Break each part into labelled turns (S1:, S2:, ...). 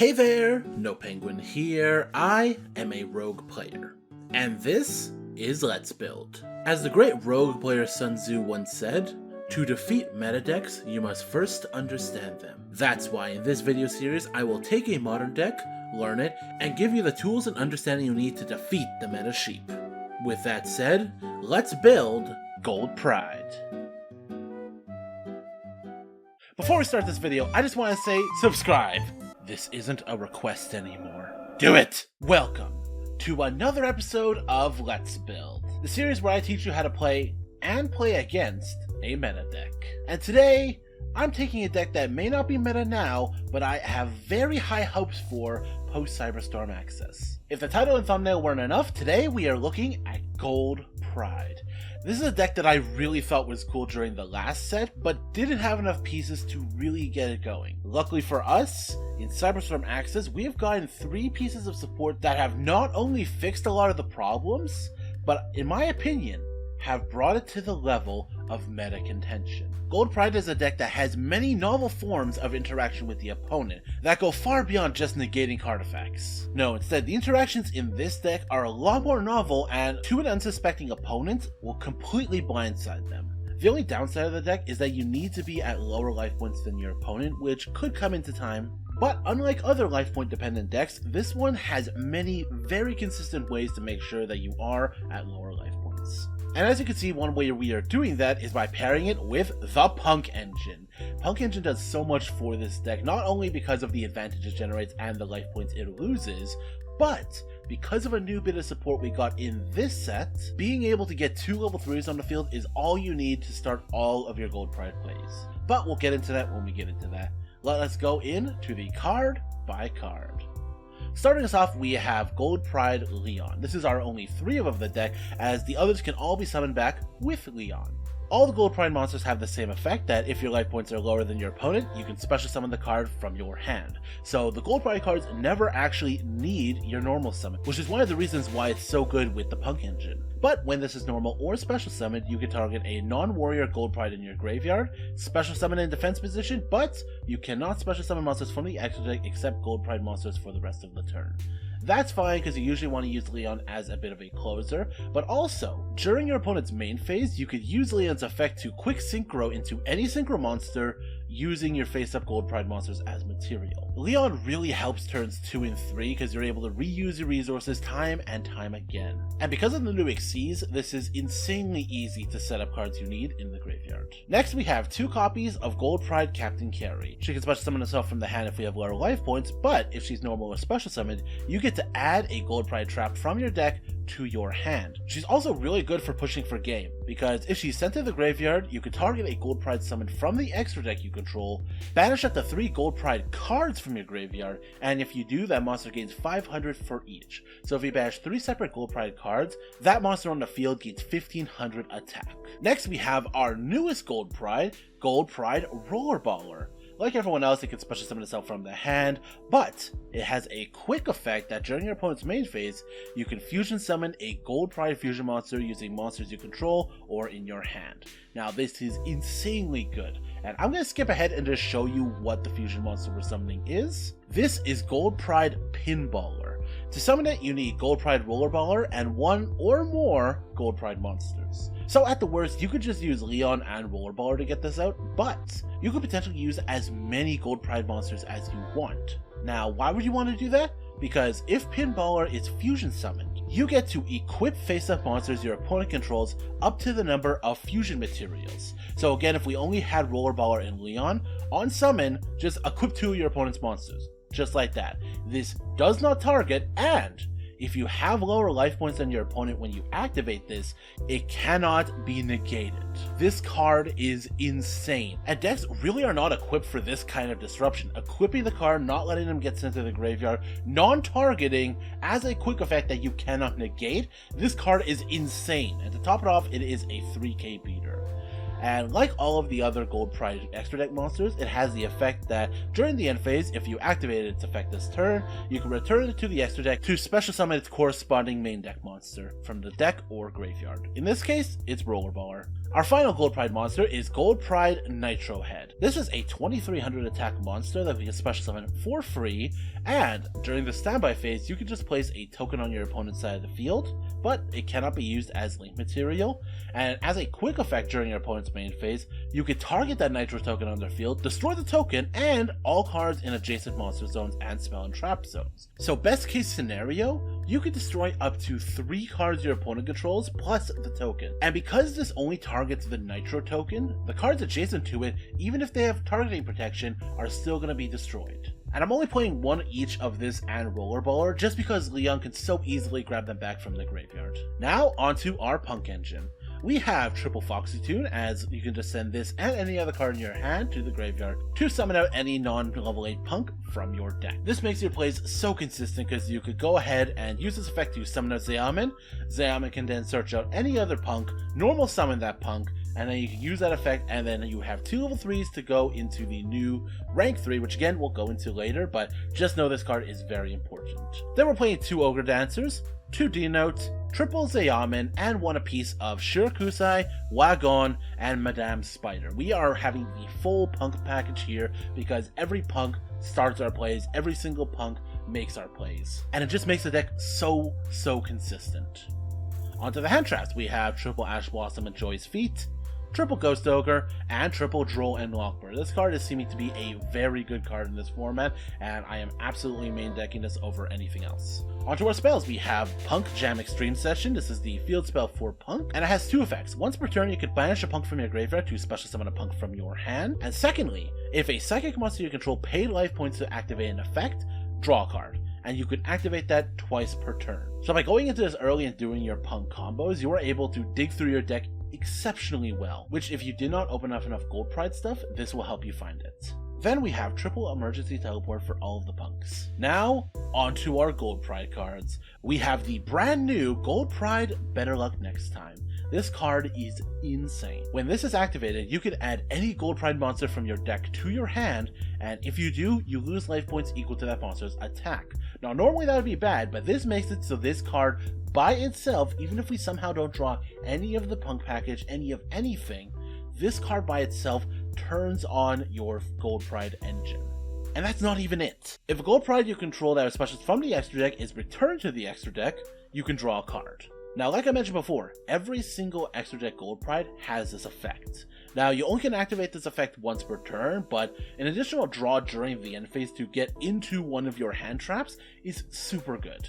S1: Hey there, Nopenguin here. I am a rogue player, and this is Let's Build. As the great rogue player Sun Tzu once said, to defeat meta decks, you must first understand them. That's why in this video series, I will take a modern deck, learn it, and give you the tools and understanding you need to defeat the meta sheep. With that said, let's build Gold Pride. Before we start this video, I just want to say subscribe. This isn't a request anymore. Do it! Welcome to another episode of Let's Build, the series where I teach you how to play and play against a meta deck. And today, I'm taking a deck that may not be meta now, but I have very high hopes for post-Cyberstorm access. If the title and thumbnail weren't enough, today we are looking at Gold Pride. This is a deck that I really thought was cool during the last set, but didn't have enough pieces to really get it going. Luckily for us, in Cyberstorm Access, we have gotten 3 pieces of support that have not only fixed a lot of the problems, but in my opinion, have brought it to the level of meta contention. Gold Pride is a deck that has many novel forms of interaction with the opponent that go far beyond just negating card effects. No, instead, the interactions in this deck are a lot more novel and, to an unsuspecting opponent, will completely blindside them. The only downside of the deck is that you need to be at lower life points than your opponent, which could come into time. But unlike other life point dependent decks, this one has many very consistent ways to make sure that you are at lower life points. And as you can see, one way we are doing that is by pairing it with the Punk Engine. Punk Engine does so much for this deck, not only because of the advantage it generates and the life points it loses, but because of a new bit of support we got in this set, being able to get 2 level 3s on the field is all you need to start all of your Gold Pride plays. But we'll get into that when we get into that. Let us go into the card by card. Starting us off, we have Gold Pride Leon. This is our only 3 of the deck, as the others can all be summoned back with Leon. All the Gold Pride monsters have the same effect, that if your life points are lower than your opponent, you can special summon the card from your hand. So the Gold Pride cards never actually need your normal summon, which is one of the reasons why it's so good with the Punk Engine. But when this is normal or special summoned, you can target a non-warrior Gold Pride in your graveyard, special summon in defense position, but you cannot special summon monsters from the extra deck except Gold Pride monsters for the rest of the turn. That's fine because you usually want to use Leon as a bit of a closer, but also, during your opponent's main phase, you could use Leon's effect to quick synchro into any synchro monster using your face-up Gold Pride monsters as material. Leon really helps turns 2 and 3 because you're able to reuse your resources time and time again. And because of the new Xyz, this is insanely easy to set up cards you need in the graveyard. Next, we have 2 copies of Gold Pride Captain Carry. She can special summon herself from the hand if we have lower life points, but if she's normal or special summoned, you get to add a Gold Pride trap from your deck to your hand. She's also really good for pushing for game, because if she's sent to the graveyard, you can target a Gold Pride summoned from the extra deck you control, banish up to 3 Gold Pride cards from your graveyard, and if you do, that monster gains 500 for each. So if you banish 3 separate Gold Pride cards, that monster on the field gains 1500 attack. Next, we have our newest Gold Pride Rollerballer. Like everyone else, it can special summon itself from the hand, but it has a quick effect that during your opponent's main phase, you can fusion summon a Gold Pride fusion monster using monsters you control or in your hand. Now this is insanely good, and I'm going to skip ahead and just show you what the fusion monster we're summoning is. This is Gold Pride Pinballer. To summon it, you need Gold Pride Rollerballer and 1 or more Gold Pride monsters. So at the worst, you could just use Leon and Rollerballer to get this out, but you could potentially use as many Gold Pride monsters as you want. Now, why would you want to do that? Because if Pinballer is fusion summoned, you get to equip face-up monsters your opponent controls up to the number of fusion materials. So again, if we only had Rollerballer and Leon, on summon, just equip 2 of your opponent's monsters. Just like that. This does not target, and if you have lower life points than your opponent when you activate this, it cannot be negated. This card is insane, and decks really are not equipped for this kind of disruption. Equipping the card, not letting them get sent to the graveyard, non-targeting as a quick effect that you cannot negate, this card is insane, and to top it off, it is a 3k beater. And like all of the other Gold Pride extra deck monsters, it has the effect that during the end phase, if you activate its effect this turn, you can return it to the extra deck to special summon its corresponding main deck monster from the deck or graveyard. In this case, it's Rollerballer. Our final Gold Pride monster is Gold Pride Nitro Head. This is a 2300 attack monster that we can special summon for free, and during the standby phase you can just place a token on your opponent's side of the field, but it cannot be used as link material, and as a quick effect during your opponent's main phase, you can target that Nitro token on their field, destroy the token, and all cards in adjacent monster zones and spell and trap zones. So best case scenario, you can destroy up to 3 cards your opponent controls plus the token. And because this only targets the Nitro token, the cards adjacent to it, even if they have targeting protection, are still going to be destroyed. And I'm only playing one each of this and Rollerballer just because Leon can so easily grab them back from the graveyard. Now onto our Punk engine. We have Triple Foxy Tune, as you can just send this and any other card in your hand to the graveyard to summon out any non-level 8 Punk from your deck. This makes your plays so consistent because you could go ahead and use this effect to summon out Zeamin. Zeamin can then search out any other Punk, normal summon that Punk, and then you can use that effect, and then you have 2 level 3s to go into the new rank 3, which again we'll go into later, but just know this card is very important. Then we're playing 2 Ogre Dancers, 2 D-Notes, triple Zeamin, and 1 apiece of Shirakusai, Wagon, and Madame Spider. We are having the full Punk package here because every Punk starts our plays, every single Punk makes our plays, and it just makes the deck so consistent. Onto the hand traps, we have triple Ash Blossom and Joy's Feet, triple Ghost Ogre, and triple Droll and Lockbird. This card is seeming to be a very good card in this format, and I am absolutely main decking this over anything else. Onto our spells, we have Punk Jam Extreme Session. This is the field spell for Punk, and it has 2 effects. Once per turn, you can banish a Punk from your graveyard to special summon a Punk from your hand, and secondly, if a psychic monster you control paid life points to activate an effect, draw a card, and you can activate that twice per turn. So by going into this early and doing your Punk combos, you are able to dig through your deck exceptionally well, which if you did not open up enough Gold Pride stuff, this will help you find it. Then we have triple emergency teleport for all of the Punks. Now, onto our Gold Pride cards. We have the brand new Gold Pride Better Luck Next Time. This card is insane. When this is activated, you can add any Gold Pride monster from your deck to your hand, and if you do, you lose life points equal to that monster's attack. Now normally that would be bad, but this makes it so this card by itself, even if we somehow don't draw any of the Punk package, any of anything, this card by itself turns on your Gold Pride engine. And that's not even it. If a Gold Pride you control that was special from the extra deck is returned to the extra deck, you can draw a card. Now, like I mentioned before, every single extra deck Gold Pride has this effect. Now, you only can activate this effect once per turn, but an additional draw during the end phase to get into one of your hand traps is super good.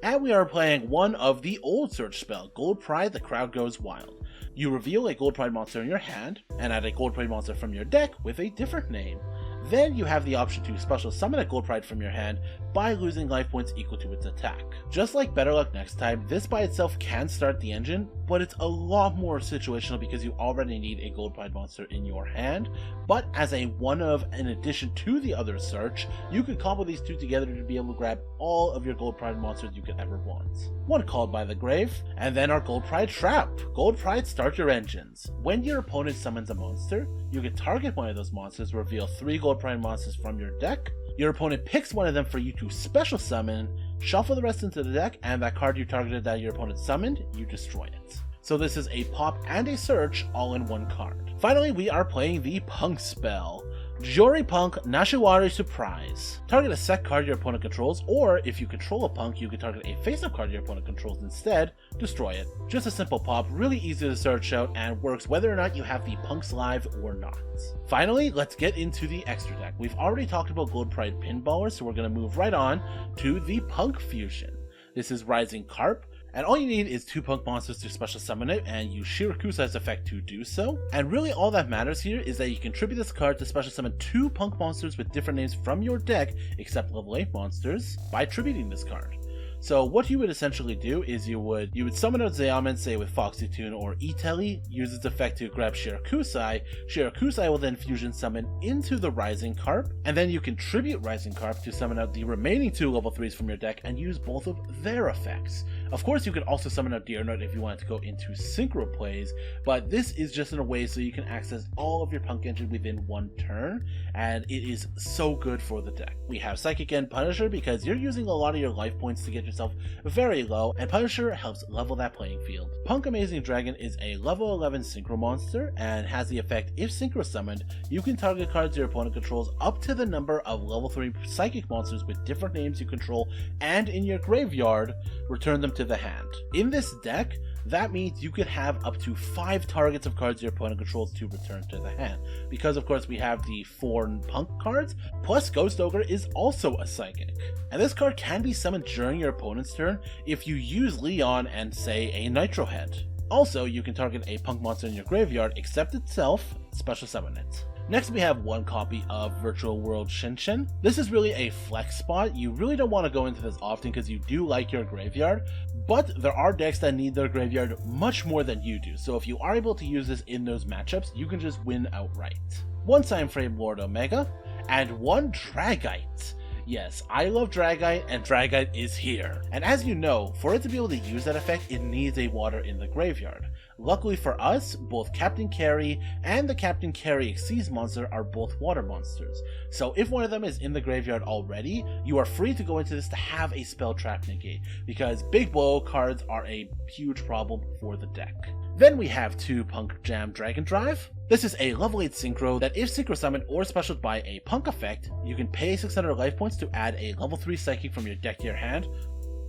S1: And we are playing one of the old search spell, Gold Pride The Crowd Goes Wild. You reveal a Gold Pride monster in your hand, and add a Gold Pride monster from your deck with a different name. Then you have the option to special summon a Gold Pride from your hand by losing life points equal to its attack. Just like Better Luck Next Time, this by itself can start the engine, but it's a lot more situational because you already need a Gold Pride monster in your hand. But as a one-of in addition to the other search, you could combo these 2 together to be able to grab all of your Gold Pride monsters you could ever want. One called by the grave, and then our Gold Pride Trap. Gold Pride Start Your Engines. When your opponent summons a monster, you can target one of those monsters, reveal 3 Gold Pride monsters from your deck. Your opponent picks one of them for you to special summon, shuffle the rest into the deck, and that card you targeted that your opponent summoned, you destroy it. So this is a pop and a search all in one card. Finally, we are playing the Punk spell. Jori Punk Nashiwari Surprise. Target a set card your opponent controls, or if you control a Punk, you can target a face-up card your opponent controls instead, destroy it. Just a simple pop, really easy to search out, and works whether or not you have the Punks live or not. Finally, let's get into the extra deck. We've already talked about Gold Pride Pinballers, so we're going to move right on to the Punk Fusion. This is Rising Carp, and all you need is 2 Punk monsters to special summon it, and use Shirakusai's effect to do so. And really all that matters here is that you contribute this card to special summon 2 Punk monsters with different names from your deck, except level 8 monsters, by tributing this card. So what you would essentially do is you would summon out Zeamin, say with Foxy Tune or Iteli, use its effect to grab Shirakusai. Shirakusai will then fusion summon into the Rising Carp, and then you contribute Rising Carp to summon out the remaining 2 level 3s from your deck and use both of their effects. Of course, you could also summon out Deer Note if you wanted to go into synchro plays, but this is just in a way so you can access all of your Punk Engine within one turn, and it is so good for the deck. We have Psychic and Punisher because you're using a lot of your life points to get yourself very low, and Punisher helps level that playing field. Punk Amazing Dragon is a level 11 synchro monster and has the effect, if synchro summoned, you can target cards your opponent controls up to the number of level 3 psychic monsters with different names you control, and in your graveyard, return them to the hand. In this deck, that means you could have up to 5 targets of cards your opponent controls to return to the hand. Because of course we have the 4 Punk cards, plus Ghost Ogre is also a psychic. And this card can be summoned during your opponent's turn if you use Leon and say a Nitro Head. Also, you can target a Punk monster in your graveyard, accept itself, special summon it. Next we have 1 copy of Virtual World Shinshin. This is really a flex spot. You really don't want to go into this often because you do like your graveyard, but there are decks that need their graveyard much more than you do, so if you are able to use this in those matchups, you can just win outright. 1 Time Frame Lord Omega, and 1 Dragite. Yes, I love Dragite, and Dragite is here. And as you know, for it to be able to use that effect, it needs a water in the graveyard. Luckily for us, both Captain Carry and the Captain Carry Exceeds monster are both water monsters. So if one of them is in the graveyard already, you are free to go into this to have a spell trap negate, because big blow cards are a huge problem for the deck. Then we have 2 Punk Jam Dragon Drive. This is a level 8 synchro that if synchro summoned or specialed by a Punk effect, you can pay 600 life points to add a level 3 psychic from your deck to your hand,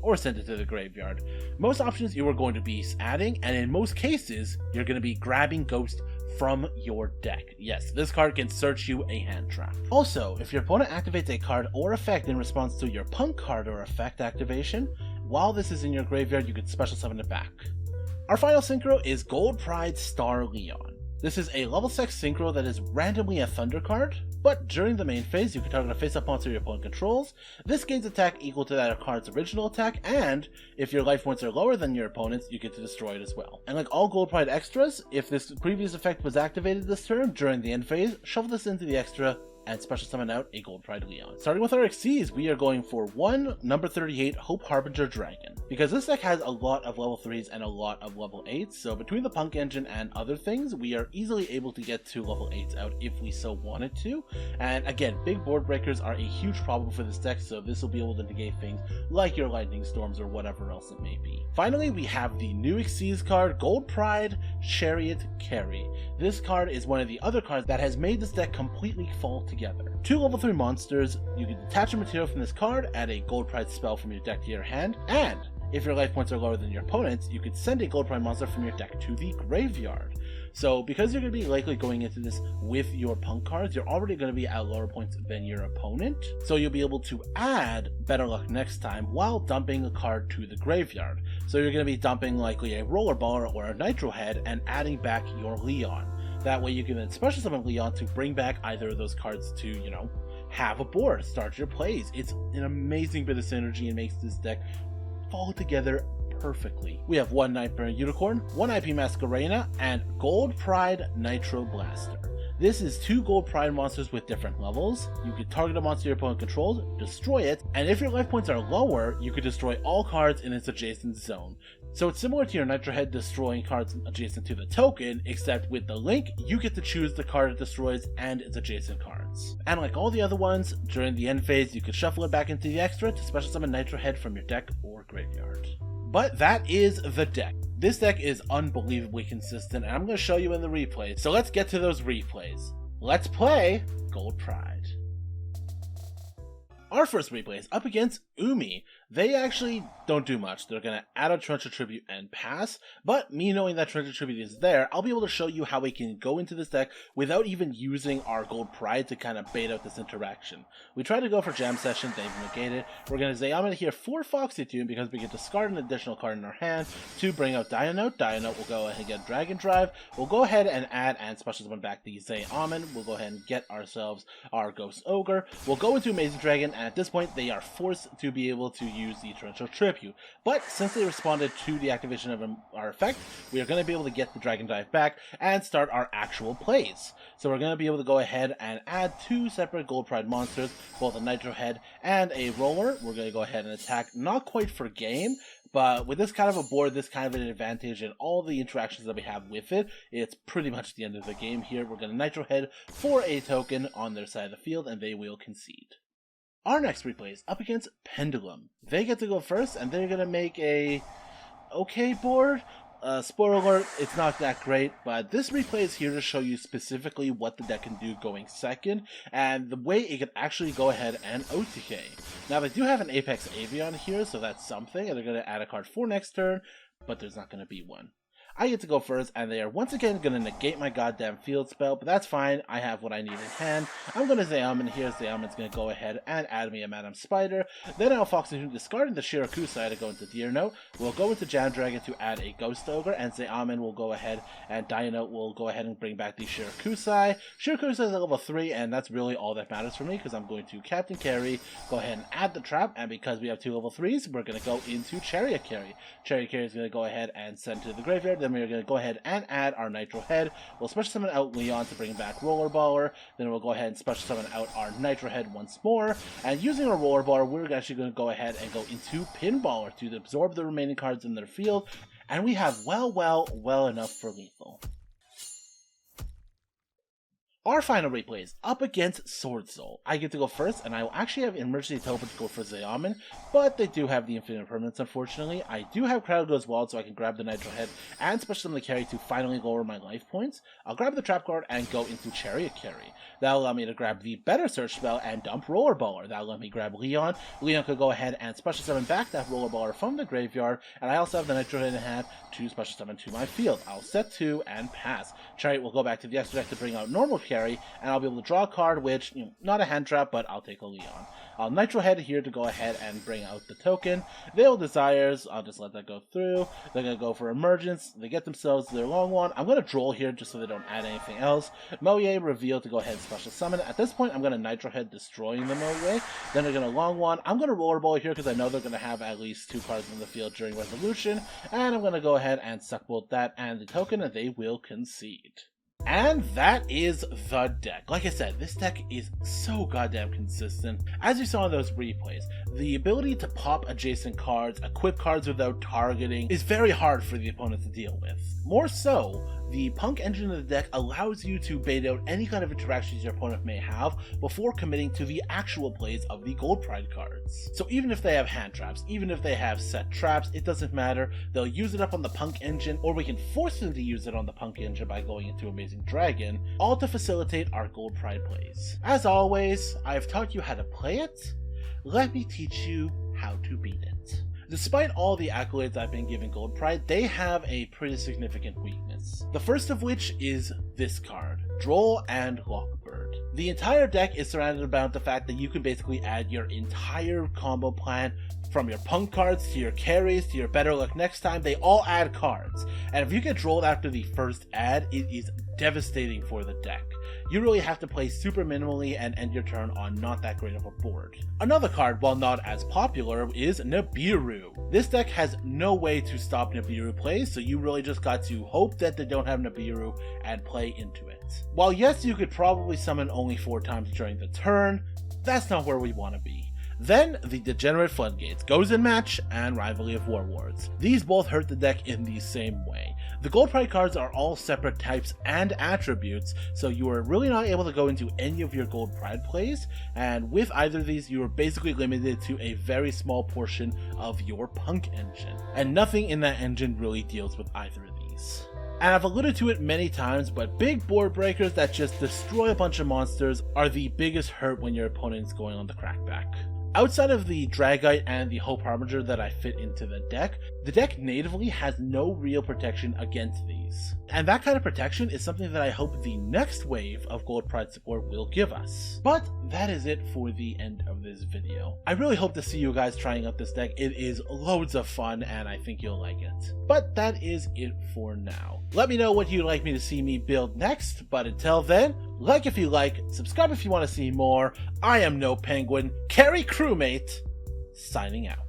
S1: or send it to the graveyard. Most options you are going to be adding, and in most cases, you're going to be grabbing Ghost from your deck. Yes, this card can search you a hand trap. Also, if your opponent activates a card or effect in response to your Punk card or effect activation, while this is in your graveyard, you can special summon it back. Our final synchro is Gold Pride Star Leon. This is a level 6 synchro that is randomly a Thunder card, but during the main phase you can target a face-up monster your opponent controls. This gains attack equal to that card's original attack, and if your life points are lower than your opponent's, you get to destroy it as well. And like all Gold Pride extras, if this previous effect was activated this turn during the end phase, shuffle this into the extra and special summon out a Gold Pride Leon. Starting with our Xyz, we are going for 1 number 38 Hope Harbinger Dragon. Because this deck has a lot of level 3s and a lot of level 8s, so between the Punk Engine and other things, we are easily able to get 2 level 8s out if we so wanted to. And again, big board breakers are a huge problem for this deck, so this will be able to negate things like your Lightning Storms or whatever else it may be. Finally, we have the new Xyz card, Gold Pride Chariot Carry. This card is one of the other cards that has made this deck completely fall together. 2 level 3 monsters, you can detach a material from this card, add a Gold Pride spell from your deck to your hand, and if your life points are lower than your opponent's, you could send a Gold Pride monster from your deck to the graveyard. So because you're going to be likely going into this with your Punk cards, you're already going to be at lower points than your opponent, so you'll be able to add Better Luck next time while dumping a card to the graveyard. So you're going to be dumping likely a Rollerball or a Nitro Head and adding back your Leon. That way you can then special summon Leon to bring back either of those cards to, you know, have a board, start your plays. It's an amazing bit of synergy and makes this deck fall together perfectly. We have 1 Nightmare Unicorn, 1 IP Masquerena, and Gold Pride Nitro Blaster. This is 2 Gold Pride monsters with different levels. You can target a monster your opponent controls, destroy it, and if your life points are lower, you can destroy all cards in its adjacent zone. So it's similar to your Nitro Head destroying cards adjacent to the token, except with the link, you get to choose the card it destroys and its adjacent cards. And like all the other ones, during the end phase, you can shuffle it back into the extra to special summon Nitro Head from your deck or graveyard. But that is the deck. This deck is unbelievably consistent, and I'm going to show you in the replays. So let's get to those replays. Let's play Gold Pride. Our first replay is up against Umi. They actually don't do much. They're going to add a Torrential Tribute and pass, but me knowing that Torrential Tribute is there, I'll be able to show you how we can go into this deck without even using our Gold Pride to kind of bait out this interaction. We tried to go for Jam Session, they've negated. We're going to say, I'm going to hear 4 Foxy Tune because we can discard an additional card in our hand to bring out Dionote. Dionote will go ahead and get Dragon Drive. We'll go ahead and add and special summon back the Zay Almond. We'll go ahead and get ourselves our Ghost Ogre. We'll go into Amazing Dragon, and at this point, they are forced to be able to use the Torrential Tribute. But since they responded to the activation of our effect, we are going to be able to get the Dragon Dive back and start our actual plays. So we're going to be able to go ahead and add 2 separate Gold Pride monsters, both a Nitro Head and a Roller. We're going to go ahead and attack, not quite for game, but with this kind of a board, this kind of an advantage, and all the interactions that we have with it, it's pretty much the end of the game here. We're going to Nitro Head for a token on their side of the field, and they will concede. Our next replay is up against Pendulum. They get to go first, and they're going to make a okay board. Spoiler alert, it's not that great, but this replay is here to show you specifically what the deck can do going second, and the way it can actually go ahead and OTK. Now, they do have an Apex Avian here, so that's something, and they're going to add a card for next turn, but there's not going to be one. I get to go first, and they are once again going to negate my goddamn field spell, but that's fine. I have what I need in hand. I'm going to Zeoman here. Zeoman's going to go ahead and add me a Madam Spider. Then I'll Fox into discarding the Shirakusai to go into Deer Note. We'll go into Jam Dragon to add a Ghost Ogre, and Zeoman will go ahead and Dino will go ahead and bring back the Shirakusai. Shirakusai is a level 3, and that's really all that matters for me, because I'm going to Captain Carry, go ahead and add the trap, and because we have 2 level 3s, we're going to go into Chariot Carry. Chariot Carry is going to go ahead and send to the graveyard. Then we're going to go ahead and add our Nitro Head. We'll special summon out Leon to bring back Rollerballer. Then we'll go ahead and special summon out our Nitro Head once more. And using our Rollerballer, we're actually going to go ahead and go into Pinballer to absorb the remaining cards in their field. And we have well enough for lethal. Our final replay is up against Sword Soul. I get to go first, and I will actually have Emergency Teleport to go for Zeoman, but they do have the Infinite Permanence, unfortunately. I do have Crowd Goes Wild, so I can grab the Nitro Head and special summon the Carry to finally lower my life points. I'll grab the Trap card and go into Chariot Carry. That'll allow me to grab the Better Search spell and dump Rollerballer. That'll let me grab Leon. Leon could go ahead and special summon back that Rollerballer from the graveyard, and I also have the Nitro Head in hand to special summon to my field. I'll set 2 and pass. Chariot will go back to the extra deck to bring out normal Carry, and I'll be able to draw a card, which, not a hand trap, but I'll take a Leon. I'll Nitro Head here to go ahead and bring out the token. Veil Desires, I'll just let that go through. They're going to go for Emergence. They get themselves their long one. I'm going to Droll here just so they don't add anything else. Moye Reveal to go ahead and special summon. At this point, I'm going to Nitro Head, destroying the Moye. Then they're going to long one. I'm going to Rollerball here because I know they're going to have at least 2 cards in the field during resolution. And I'm going to go ahead and Suckbolt that and the token, and they will concede. And that is the deck. Like I said, this deck is so goddamn consistent. As you saw in those replays, the ability to pop adjacent cards, equip cards without targeting, is very hard for the opponent to deal with. More so, the Punk engine of the deck allows you to bait out any kind of interactions your opponent may have before committing to the actual plays of the Gold Pride cards. So even if they have hand traps, even if they have set traps, it doesn't matter. They'll use it up on the Punk engine, or we can force them to use it on the Punk engine by going into Amazing Dragon, all to facilitate our Gold Pride plays. As always, I've taught you how to play it. Let me teach you how to beat it. Despite all the accolades I've been giving Gold Pride, they have a pretty significant weakness. The first of which is this card, Droll and Lockbird. The entire deck is surrounded about the fact that you can basically add your entire combo plan from your Punk cards to your carries to your Better Luck Next Time. They all add cards, and if you get drolled after the first ad, it is devastating for the deck. You really have to play super minimally and end your turn on not that great of a board. Another card, while not as popular, is Nibiru. This deck has no way to stop Nibiru plays, so you really just got to hope that they don't have Nibiru and play into it. While yes, you could probably summon only 4 times during the turn, that's not where we want to be. Then, the Degenerate Floodgates, Goes in Match, and Rivalry of Warlords. These both hurt the deck in the same way. The Gold Pride cards are all separate types and attributes, so you are really not able to go into any of your Gold Pride plays, and with either of these, you are basically limited to a very small portion of your Punk engine. And nothing in that engine really deals with either of these. And I've alluded to it many times, but big board breakers that just destroy a bunch of monsters are the biggest hurt when your opponent's going on the crackback. Outside of the Dragite and the Hope Harbinger that I fit into the deck natively has no real protection against these. And that kind of protection is something that I hope the next wave of Gold Pride support will give us. But that is it for the end of this video. I really hope to see you guys trying out this deck. It is loads of fun and I think you'll like it. But that is it for now. Let me know what you'd like me to see me build next, but until then, like if you like, subscribe if you want to see more. I am Nopenguin, Carry Crewmate, signing out.